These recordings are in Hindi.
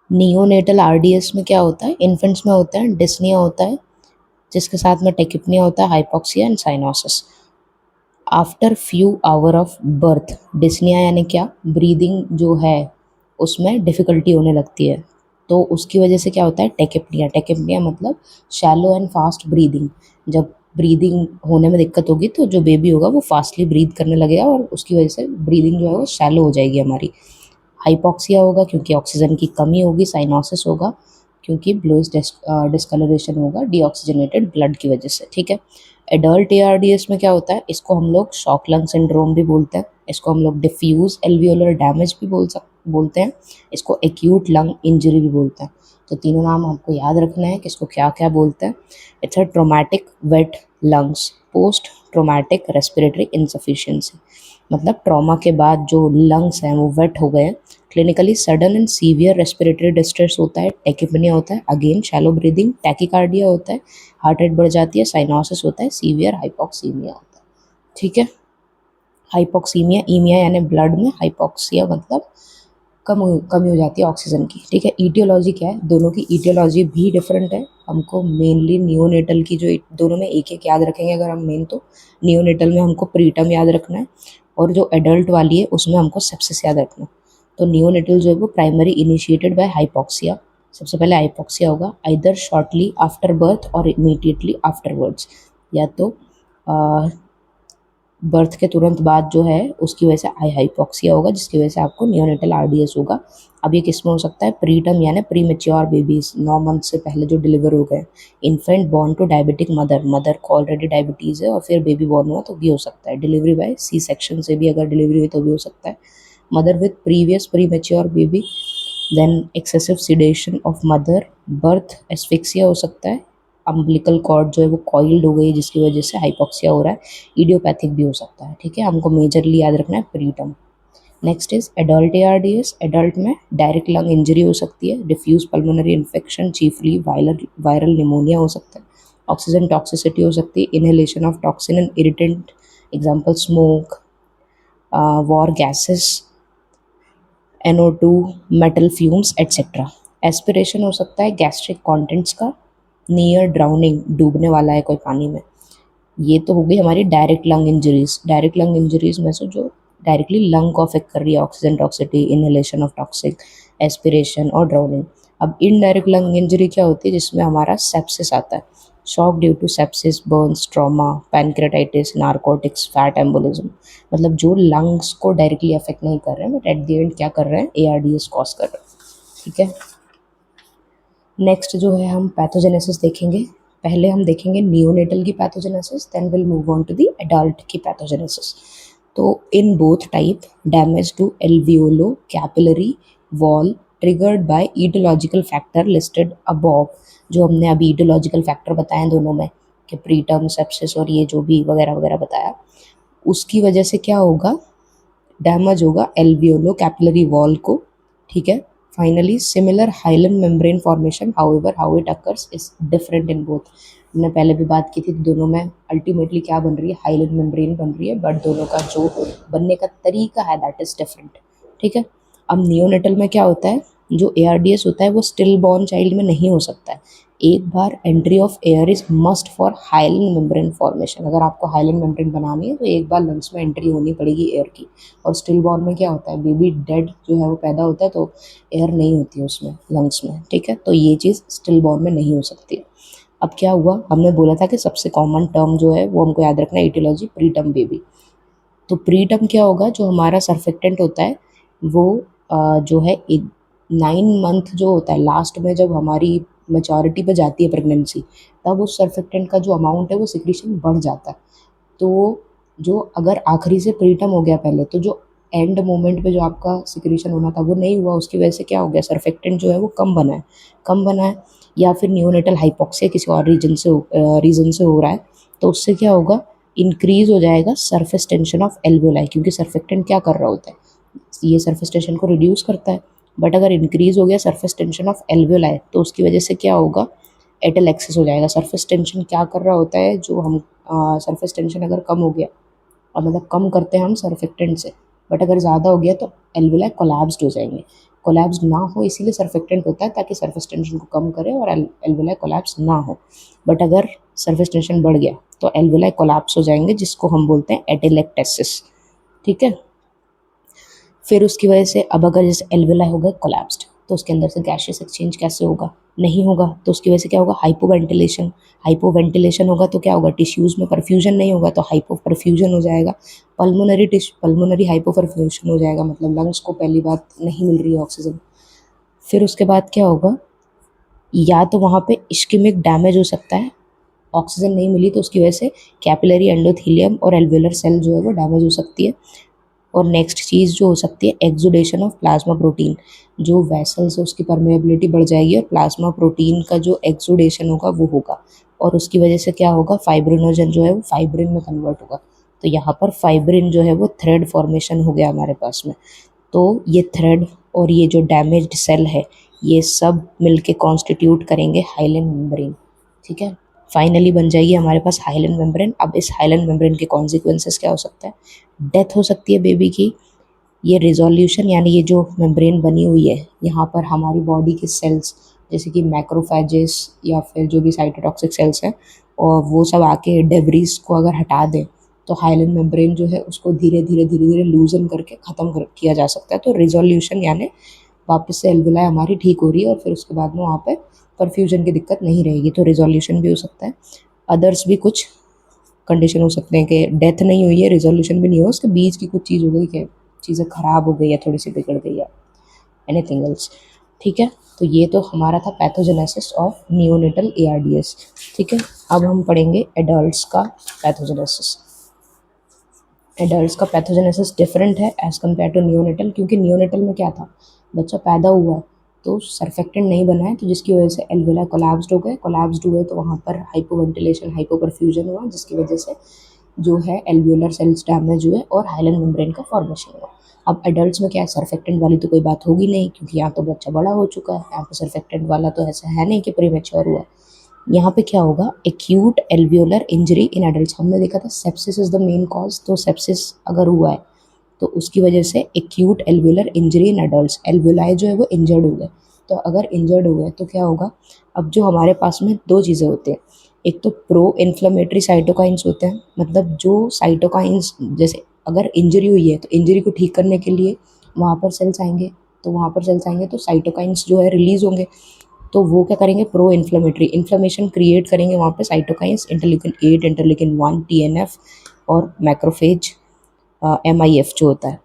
नियोनेटल आरडीएस में क्या होता है, इन्फेंट्स में होता है डिस्निया होता है, जिसके साथ में टेकिपनिया होता है, hypoxia and cyanosis. After few hour of birth, dyspnoea यानी क्या, ब्रीदिंग जो है उसमें डिफ़िकल्टी होने लगती है, तो उसकी वजह से क्या होता है, टेकिपनिया। टेकिपनिया मतलब शैलो एंड फास्ट ब्रीदिंग। जब ब्रीदिंग होने में दिक्कत होगी तो जो बेबी होगा वो फास्टली ब्रीथ करने लगेगा और उसकी वजह से ब्रीदिंग जो है वो शैलो हो जाएगी हमारी। हाइपोक्सिया होगा क्योंकि ऑक्सीजन की कमी होगी, साइनोसिस होगा क्योंकि ब्लूइश डिस्कलरेशन होगा डीऑक्सीजनेटेड ब्लड की वजह से, ठीक है। एडल्ट एआरडीएस में क्या होता है, इसको हम लोग शॉक लंग सिंड्रोम भी बोलते हैं, इसको हम लोग डिफ्यूज एल्वियोलर डैमेज भी बोलते हैं, इसको एक्यूट लंग इंजरी भी बोलते हैं। तो तीनों नाम आपको याद रखना है कि इसको क्या क्या बोलते हैं। It's a traumatic wet lungs post traumatic respiratory insufficiency, मतलब ट्रॉमा के बाद जो लंग्स हैं वो वेट हो गए हैं। Clinically sudden and severe respiratory distress होता है, टेकिपनिया होता है, अगेन शैलो ब्रीदिंग, टैकीकार्डिया होता है, हार्ट रेट बढ़ जाती है, साइनोसिस होता है, सीवियर हाइपोक्सीमिया होता है, ठीक है। हाइपोक्सीमिया, ईमिया यानी ब्लड में, हाइपोक्सिया मतलब कमी हो जाती है ऑक्सीजन की, ठीक है। ईटियोलॉजी क्या है, दोनों की ईटियोलॉजी भी डिफरेंट है। हमको मेनली नियोनेटल की जो दोनों में एक एक याद रखेंगे अगर हम मेन, तो नियोनेटल में हमको प्रीटर्म याद रखना है और जो एडल्ट वाली है उसमें हमको सेप्सिस याद रखना है। तो नियोनेटल जो है वो प्राइमरी इनिशिएटेड बाय हाइपोक्सिया, सबसे पहले हाइपोक्सिया होगा आइदर शॉर्टली आफ्टर बर्थ और इमीडिएटली आफ्टरवर्ड्स, या तो बर्थ के तुरंत बाद जो है उसकी वजह से हाइपोक्सिया होगा जिसकी वजह से आपको नियोनेटल आरडीएस होगा। अब ये किस में हो सकता है, प्रीटर्म यानी प्री मेच्योर बेबीज, 9 मंथ से पहले जो डिलीवर हो गए, infant born to diabetic mother, mother को ऑलरेडी डायबिटीज़ है और फिर बेबी बॉर्न हुआ तो भी हो सकता है, डिलीवरी बाय सी सेक्शन से भी अगर डिलीवरी हुई तो भी हो सकता है, mother with previous premature baby, then excessive sedation of mother, birth asphyxia हो सकता है, अम्बिलिकल कॉर्ड जो है वो कॉइल्ड हो गई जिसकी वजह से हाइपोक्सिया हो रहा है, इडियोपैथिक भी हो सकता है, ठीक है। हमको मेजरली याद रखना है preterm. Next is adult ARDS, adult में डायरेक्ट लंग इंजरी हो सकती है, diffuse pulmonary infection chiefly viral pneumonia हो सकता है, ऑक्सीजन टॉक्सिसिटी हो सकती है, inhalation of toxin and irritant, example smoke, war gases, NO2, metal fumes etcetera. Aspiration हो सकता है गैस्ट्रिक कॉन्टेंट्स का, नियर ड्राउनिंग, डूबने वाला है कोई पानी में। ये तो हो गई हमारी direct lung injuries. Direct lung injuries में से जो डायरेक्टली लंग को अफेक्ट कर रही है, oxygen toxicity, inhalation of toxic, aspiration और ड्राउनिंग। अब इनडायरेक्ट लंग इंजरी क्या होती है, जिसमें हमारा सेप्सिस आता है, shock due to sepsis, burns, trauma, pancreatitis, narcotics, fat embolism, मतलब जो लंग्स को डायरेक्टली अफेक्ट नहीं कर रहे हैं बट एट द एंड क्या कर रहे हैं, एआरडीएस कॉज कर रहे हैं, ठीक है। नेक्स्ट जो है हम पैथोजेनेसिस देखेंगे। पहले हम देखेंगे नियोनेटल की pathogenesis, then will move on to the adult की पैथोजेनेसिस। तो in both type damage to alveolo capillary wall triggered by aetiological factor listed above, जो हमने अभी ईटियोलॉजिकल फैक्टर बताए हैं दोनों में कि प्रीटर्म, सेप्सिस और ये जो भी वगैरह वगैरह बताया, उसकी वजह से क्या होगा, डैमेज होगा एल्वियोलो कैपिलरी वॉल को, ठीक है। Finally similar hyaline membrane formation, however how it occurs is different in both. हमने पहले भी बात की थी, दोनों में अल्टीमेटली क्या बन रही है, हाइलन मेम्ब्रेन बन रही है, बट दोनों का जो बनने का तरीका है दैट इज डिफरेंट, ठीक है। अब नियोनेटल में क्या होता है, जो एआरडीएस होता है वो स्टिल बॉर्न चाइल्ड में नहीं हो सकता है। एक बार entry of air is must for hyaline membrane formation, अगर आपको हाइलन मेम्ब्रेन बनानी है तो एक बार लंग्स में एंट्री होनी पड़ेगी एयर की। और स्टिल बॉर्न में क्या होता है, बेबी डेड जो है वो पैदा होता है तो एयर नहीं होती है उसमें लंग्स में, ठीक है। तो ये चीज़ स्टिल बॉर्न में नहीं हो सकती। अब क्या हुआ, हमने बोला था कि सबसे कॉमन टर्म जो है वो हमको याद रखना है, इटियोलॉजी प्रीटर्म बेबी। तो प्रीटर्म क्या होगा, जो हमारा सर्फेक्टेंट होता है वो जो है 9 मंथ जो होता है लास्ट में, जब हमारी मेचोरिटी पे जाती है प्रेगनेंसी, तब उस सर्फेक्टेंट का जो अमाउंट है वो सिक्रीशन बढ़ जाता है। तो जो अगर आखिरी से प्रीटर्म हो गया पहले, तो जो एंड मोमेंट पे जो आपका सिक्रीशन होना था वो नहीं हुआ, उसकी वजह से क्या हो गया, सर्फेक्टेंट जो है वो कम बना है, या फिर नियोनेटल हाइपोक्सिया किसी और रीजन से हो रहा है, तो उससे क्या होगा, इंक्रीज हो जाएगा सरफेस टेंशन ऑफ एल्वियोलाई, क्योंकि सर्फेक्टेंट क्या कर रहा होता है, ये सरफेस टेंशन को रिड्यूस करता है। बट अगर इंक्रीज हो गया सरफेस टेंशन ऑफ एल्वियोलाई तो उसकी वजह से क्या होगा, एटल एक्सेस हो जाएगा। सरफेस टेंशन क्या कर रहा होता है, जो हम सरफेस टेंशन अगर कम हो गया, और मतलब कम करते हैं हम सर्फेक्टेंट से, बट अगर ज़्यादा हो गया तो एल्वियोलाई कोलैप्स्ड हो जाएंगे। कोलैप्स ना हो इसीलिए सरफेक्टेंट होता है, ताकि सरफेस टेंशन को कम करे और एल्वेलाई कोलैप्स ना हो। बट अगर सरफेस टेंशन बढ़ गया तो एल्वेलाई कोलैप्स हो जाएंगे, जिसको हम बोलते हैं एटेलेक्टेसिस। ठीक है, फिर उसकी वजह से अब अगर जैसे एल्वेलाई हो गए कोलैप्स्ड तो उसके अंदर से गैसियस एक्सचेंज कैसे होगा? नहीं होगा। तो उसकी वजह से क्या होगा? हाइपोवेंटिलेशन। हाइपोवेंटिलेशन होगा तो क्या होगा? टिश्यूज़ में परफ्यूजन नहीं होगा, तो हाइपो परफ्यूजन हो जाएगा। पल्मोनरी हाइपो परफ्यूजन हो जाएगा, मतलब लंग्स को पहली बात नहीं मिल रही है ऑक्सीजन। फिर उसके बाद क्या होगा? या तो वहाँ पे इस्केमिक डैमेज हो सकता है, ऑक्सीजन नहीं मिली तो उसकी वजह से कैपिलरी एंडोथेलियम और एल्वेलर सेल जो है वो डैमेज हो सकती है। और नेक्स्ट चीज़ जो हो सकती है, एक्सुडेशन ऑफ प्लाज्मा प्रोटीन। जो वेसल्स है उसकी परमेबिलिटी बढ़ जाएगी और प्लाज्मा प्रोटीन का जो एक्सुडेशन होगा वो होगा, और उसकी वजह से क्या होगा? फाइब्रिनोजन जो है वो फाइब्रिन में कन्वर्ट होगा। तो यहाँ पर फाइब्रिन जो है वो थ्रेड फॉर्मेशन हो गया हमारे पास में। तो ये थ्रेड और ये जो डैमेज्ड सेल है ये सब मिलके कॉन्स्टिट्यूट करेंगे हाइलन मेम्ब्रेन। ठीक है, फाइनली बन जाएगी हमारे पास हाइलन मेम्ब्रेन। अब इस हाइलन मेम्ब्रेन के कॉन्सिक्वेंसेस क्या हो सकता है? डेथ हो सकती है बेबी की। ये रिजोल्यूशन यानी ये जो मेम्ब्रेन बनी हुई है यहाँ पर हमारी बॉडी के सेल्स जैसे कि मैक्रोफेजेस या फिर जो भी साइटोटॉक्सिक सेल्स हैं, और वो सब आके डेब्रीज को अगर हटा दें तो हाइलन मेम्ब्रेन जो है उसको धीरे धीरे लूजन करके ख़त्म किया जा सकता है। तो रिजोल्यूशन यानी वापस से एल्वेलाई हमारी ठीक हो रही है और फिर उसके बाद में वहाँ पे परफ्यूजन की दिक्कत नहीं रहेगी, तो रिजोल्यूशन भी हो सकता है। अदर्स भी कुछ कंडीशन हो सकते हैं कि डेथ नहीं हुई है, रिजोल्यूशन भी नहीं हो, उसके बीच की कुछ चीज़ हो गई कि चीज़ें ख़राब हो गई या थोड़ी सी बिगड़ गई है, एनीथिंग एल्स। ठीक है, तो ये तो हमारा था पैथोजेनेसिस ऑफ नियोनेटल ARDS। ठीक है, अब हम पढ़ेंगे एडल्ट्स का पैथोजेनेसिस। एडल्ट्स का पैथोजेनेसिस डिफरेंट है एज़ कम्पेयर टू नियोनेटल, क्योंकि नियोनेटल में क्या था? बच्चा पैदा हुआ है तो सरफेक्टेंट नहीं बना है, तो जिसकी वजह से एल्वेलाई कोलैप्स्ड हुए तो वहाँ पर हाइपोवेंटिलेशन हाइपोपरफ्यूजन हुआ, जिसकी वजह से जो है एल्वेलर सेल्स डैमेज हुए और हाइलन मेम्ब्रेन का फॉर्मेशन हुआ। अब एडल्ट्स में क्या है? सरफेक्टेंट वाली तो कोई बात होगी नहीं, क्योंकि यहाँ तो बच्चा बड़ा हो चुका है, यहाँ पे सरफेक्टेंट वाला तो ऐसा है नहीं कि प्रीमेच्योर हुआ। यहाँ पे क्या होगा? Acute alveolar injury in adults. हमने देखा था sepsis is the main cause, तो सेप्सिस अगर हुआ है तो उसकी वजह से acute alveolar injury in adults, alveoli जो है वो इंजर्ड हो गए। तो अगर इंजर्ड हो गए तो क्या होगा? अब जो हमारे पास में दो चीज़ें होती हैं, एक तो प्रो इन्फ्लेमेटरी साइटोकाइंस होते हैं, मतलब जो साइटोकाइंस जैसे अगर इंजरी हुई है तो इंजरी को ठीक करने के लिए वहाँ पर सेल्स आएंगे, तो वहाँ पर सेल्स आएंगे तो साइटोकाइंस जो है रिलीज होंगे, तो वो क्या करेंगे? प्रो इन्फ्लेमेटरी इन्फ्लेमेशन क्रिएट करेंगे वहाँ पे साइटोकाइंस, इंटरल्यूकिन 8, इंटरल्यूकिन 1, TNF और मैक्रोफेज MIF जो होता है।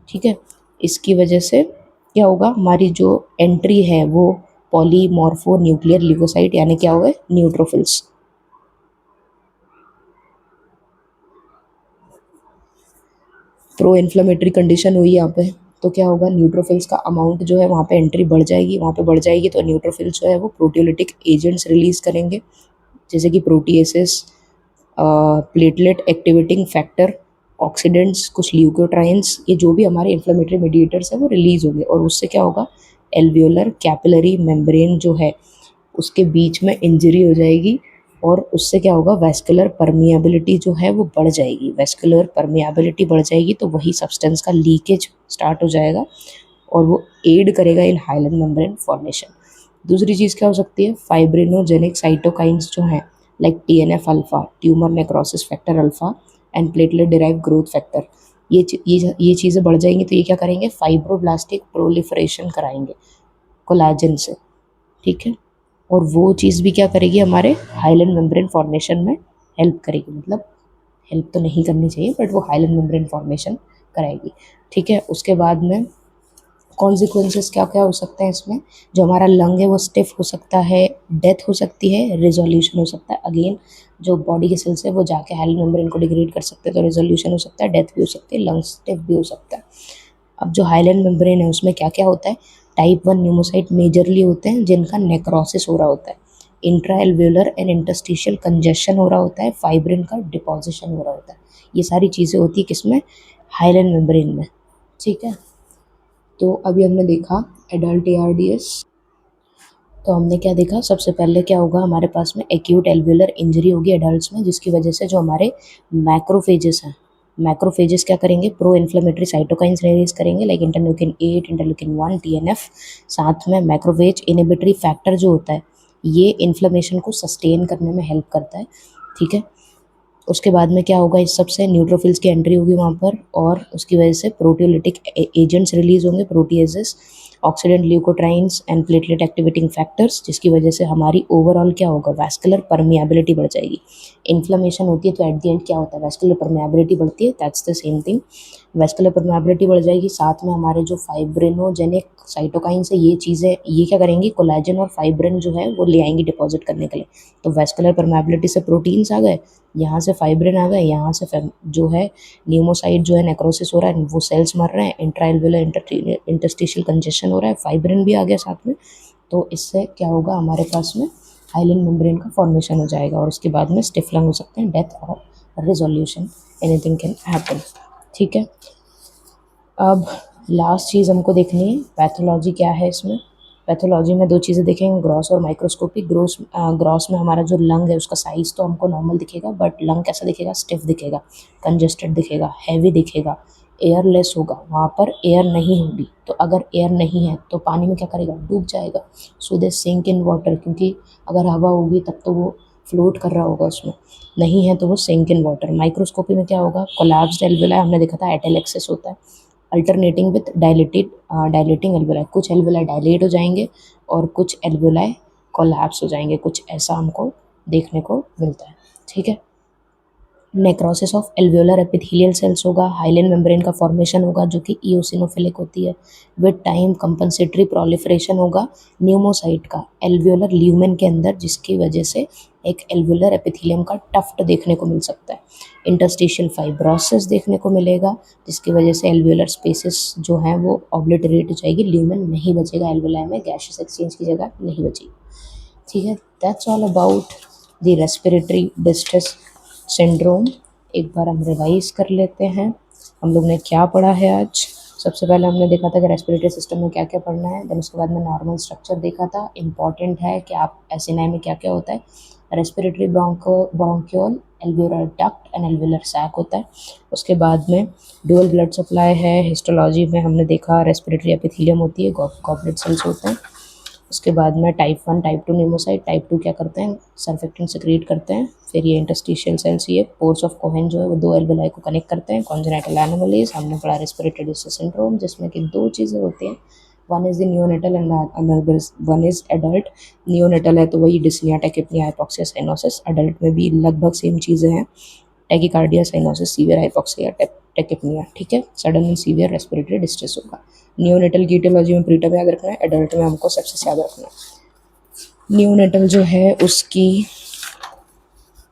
ठीक है, इसकी वजह से क्या होगा? हमारी जो एंट्री है वो पॉलीमॉर्फो न्यूक्लियर ल्यूकोसाइट यानी क्या होगा? न्यूट्रोफिल्स। प्रो इन्फ्लेमेटरी कंडीशन हुई यहाँ पे तो क्या होगा? न्यूट्रोफिल्स का अमाउंट जो है वहाँ पे एंट्री बढ़ जाएगी, वहाँ पे बढ़ जाएगी तो न्यूट्रोफिल्स जो है वो प्रोटियोलिटिक एजेंट्स रिलीज करेंगे, जैसे कि प्रोटीएसेस, प्लेटलेट एक्टिवेटिंग फैक्टर, ऑक्सीडेंट्स, कुछ ल्यूकोट्राइंस, ये जो भी हमारे इन्फ्लेमेटरी मीडिएटर्स है वो रिलीज होंगे, और उससे क्या होगा? एल्वियोलर कैपिलरी मेम्ब्रेन जो है उसके बीच में इंजरी हो जाएगी, और उससे क्या होगा? वेस्कुलर परमिएबिलिटी जो है वो बढ़ जाएगी। वेस्कुलर परमिएबिलिटी बढ़ जाएगी तो वही सब्सटेंस का लीकेज स्टार्ट हो जाएगा और वो एड करेगा इन हाइलन मेम्ब्रेन फॉर्मेशन। दूसरी चीज़ क्या हो सकती है? फाइब्रिनोजेनिक साइटोकाइंस जो हैं like TNF alpha, tumour necrosis factor alpha and platelet derive growth factor, ये चीज़ें बढ़ जाएंगी तो ये क्या करेंगे? फाइब्रोब्लास्टिक प्रोलिफरेशन कराएंगे कोलाजन से। ठीक है, और वो चीज़ भी क्या करेगी? हमारे हाइलन मेम्ब्रेन फॉर्मेशन में हेल्प करेगी, मतलब हेल्प तो नहीं करनी चाहिए बट वो हाइलन मेम्ब्रेन फॉर्मेशन कराएगी। ठीक है, उसके बाद में कॉन्सिक्वेंसेस क्या क्या हो सकते हैं इसमें? जो हमारा लंग है वो स्टिफ हो सकता है, डेथ हो सकती है, रिजोल्यूशन हो सकता है। अगेन जो बॉडी के सेल्स है वो जाके हाइलन मेम्ब्रेन को डिग्रेड कर सकते हैं, तो रिजोल्यूशन हो सकता है, डेथ भी हो सकती है, लंग स्टिफ भी हो सकता है। अब जो हाइलन मेम्ब्रेन है उसमें क्या क्या होता है? टाइप 1 न्यूमोसाइट मेजरली होते हैं जिनका नेक्रोसिस हो रहा होता है, intra alveolar and interstitial congestion हो रहा होता है, फाइब्रिन का डिपोजिशन हो रहा होता है। ये सारी चीज़ें होती है किसमें? हाइलन मेम्ब्रेन में। ठीक है, तो अभी हमने देखा एडल्ट ARDS। तो हमने क्या देखा? सबसे पहले क्या होगा हमारे पास में? एक्यूट एल्वियोलर इंजरी होगी एडल्ट्स में, जिसकी वजह से जो हमारे मैक्रोफेजेस हैं मैक्रोफेजेस क्या करेंगे, प्रो इन्फ्लेमेटरी साइटोकाइंस रिलीज करेंगे लाइक इंटरल्यूकिन 8, इंटरल्यूकिन 1, टीएनएफ। साथ में मैक्रोफेज इनहिबिटरी फैक्टर जो होता है ये इन्फ्लेमेशन को सस्टेन करने में हेल्प करता है, ठीक है। उसके बाद में क्या होगा, इस सबसे न्यूट्रोफिल्स की एंट्री होगी वहाँ पर, और उसकी वजह से प्रोटियोलिटिक एजेंट्स रिलीज होंगे, proteases, oxidant leukotrienes and platelet activating factors, जिसकी वजह से हमारी ओवरऑल क्या होगा, वैस्कुलर परमिएबिलिटी बढ़ जाएगी। इन्फ्लेमेशन होती है तो एट द एंड क्या होता है, वैस्कुलर परमिएबिलिटी बढ़ती है, that's the same thing. Vascular permeability बढ़ जाएगी, साथ में हमारे जो फाइब्रिनोजेनिक साइटोकाइंस है ये चीज़ें ये क्या करेंगी, कोलेजन और फाइब्रिन जो है वो ले आएंगी डिपॉजिट करने के लिए। तो वैस्कुलर परमिएबिलिटी से प्रोटीन्स आ गए, यहाँ से फाइब्रिन आ गए, यहाँ से जो है न्यूमोसाइट जो है नेक्रोसिस हो रहा है, वो सेल्स मर रहे हैं, इंट्राएल्वेलर इंटरस्टिशियल कंजेशन हो रहा है, फाइब्रिन भी आ गया साथ में। तो इससे क्या होगा, हमारे पास में हाइलिन मेम्ब्रेन का फॉर्मेशन हो जाएगा, और उसके बाद में स्टिफ लंग हो सकते हैं, डेथ और रिजोल्यूशन, एनीथिंग कैन हैपन, ठीक है। अब लास्ट चीज़ हमको देखनी है, पैथोलॉजी क्या है इसमें। पैथोलॉजी में दो चीज़ें देखेंगे, ग्रॉस और माइक्रोस्कोपी। ग्रॉस में हमारा जो लंग है उसका साइज़ तो हमको नॉर्मल दिखेगा, बट लंग कैसा दिखेगा, स्टिफ दिखेगा, कंजेस्टेड दिखेगा, हैवी दिखेगा, एयरलेस होगा, वहाँ पर एयर नहीं होगी। तो अगर एयर नहीं है तो पानी में क्या करेगा, डूब जाएगा। सो दे सिंक इन वाटर, क्योंकि अगर हवा होगी तब तो वो फ्लोट कर रहा होगा उसमें, नहीं है तो वो सिंक इन वाटर। माइक्रोस्कोपी में क्या होगा, कोलैप्स्ड एल्वेलाई हमने देखा था, एटेलेक्सिस होता है, अल्टरनेटिंग विथ डायलेटिंग एल्वेलाई, कुछ एल्वेलाई डायलेट हो जाएंगे और कुछ एल्वेलाई कोलैप्स हो जाएंगे, कुछ ऐसा हमको देखने को मिलता है, ठीक है। नेक्रोसिस ऑफ एल्वेओलर एपिथेलियल सेल्स होगा, हाइलिन मेम्ब्रेन का फॉर्मेशन होगा जो कि इओसिनोफिलिक होती है। विद टाइम कंपनसेटरी प्रोलिफरेशन होगा न्यूमोसाइट का एल्वेओलर ल्यूमेन के अंदर, जिसकी वजह से एक एल्वेओलर एपिथेलियम का टफ्ट देखने को मिल सकता है। इंटरस्टिशियल फाइब्रोसिस देखने को मिलेगा, जिसकी वजह से एल्वेओलर स्पेसिस जो हैं वो ऑब्लिटरेट हो जाएगी, ल्यूमेन नहीं बचेगा एल्वेओलाई में, गैसियस एक्सचेंज की जगह नहीं बचेगी, ठीक है। That's all about the respiratory distress syndrome. एक बार हम रिवाइज कर लेते हैं, हम लोग ने क्या पढ़ा है आज। सबसे पहले हमने देखा था कि रेस्पिरेटरी सिस्टम में क्या क्या पढ़ना है, देन उसके बाद में नॉर्मल स्ट्रक्चर देखा था। इंपॉर्टेंट है कि आप एसिनाई में क्या क्या होता है, respiratory bronchiole, alveolar duct and alveolar sac होता है। उसके बाद में डुअल ब्लड सप्लाई है। हिस्टोलॉजी में हमने देखा रेस्पिरेटरी एपिथेलियम होती है, गॉबलेट सेल्स होते हैं। उसके बाद में टाइप 1 टाइप 2 न्यूमोसाइट, टाइप 2 क्या करते हैं, सर्फेक्टेंट सेक्रेट करते हैं। फिर ये इंटरस्टिशियल सेल्स, ये पोर्स ऑफ कोहेन जो है वो दो एल्वेलाई को कनेक्ट करते हैं। कॉन्जेनिटल एनोमलीज हमने पढ़ा, रेस्पिरेटरी डिस्ट्रेस सिंड्रोम जिसमें कि दो चीज़ें होती हैं, one is the neonatal and another one is adult. Neonatal है तो वही dyspnoea, tachypnoea, hypoxia, cyanosis. Adult में भी लगभग सेम चीज़ें हैं, tachycardia, cyanosis, severe hypoxia, tachypnoea, ठीक है। Sudden and severe respiratory distress होगा। नियोनेटल की ईटियोलॉजी में प्रीटर्म याद रखना है, एडल्ट में हमको सेप्सिस याद रखना है। नियोनेटल जो है उसकी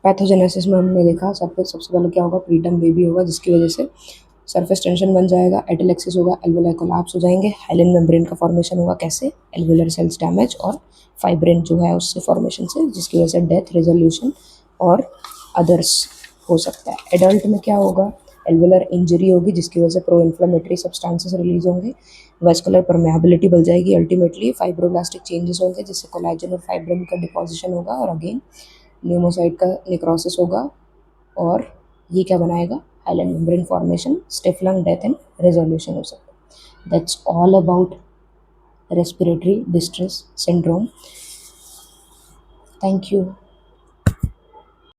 पैथोजेनेसिस में हमने देखा, सबसे पहले क्या होगा, प्रीटर्म बेबी होगा जिसकी वजह से सरफेस टेंशन बन जाएगा, एटेलेक्सिस होगा, एल्वेलाई कोलैप्स हो जाएंगे, हाइलिन मेम्ब्रेन का फॉर्मेशन होगा, कैसे, एल्वेलर सेल्स डैमेज और फाइब्रिन जो है उससे फॉर्मेशन से, जिसकी वजह से डेथ, रिजोल्यूशन और अदर्स हो सकता है। एडल्ट में क्या होगा, एल्वेलर इंजरी होगी जिसकी वजह से प्रो इन्फ्लेमेटरी सब्सटेंसेस रिलीज होंगे, वैस्कुलर परमेबिलिटी बढ़ जाएगी, अल्टीमेटली फाइब्रोब्लास्टिक चेंजेस होंगे जिससे कोलेजन और फाइब्रिन का डिपोजिशन होगा, और अगेन न्यूमोसाइट का नेक्रोसिस होगा, और ये क्या बनाएगा, hyaline membrane formation, stiff lung, death and resolution हो सकता है। That's all about respiratory distress syndrome. Thank you.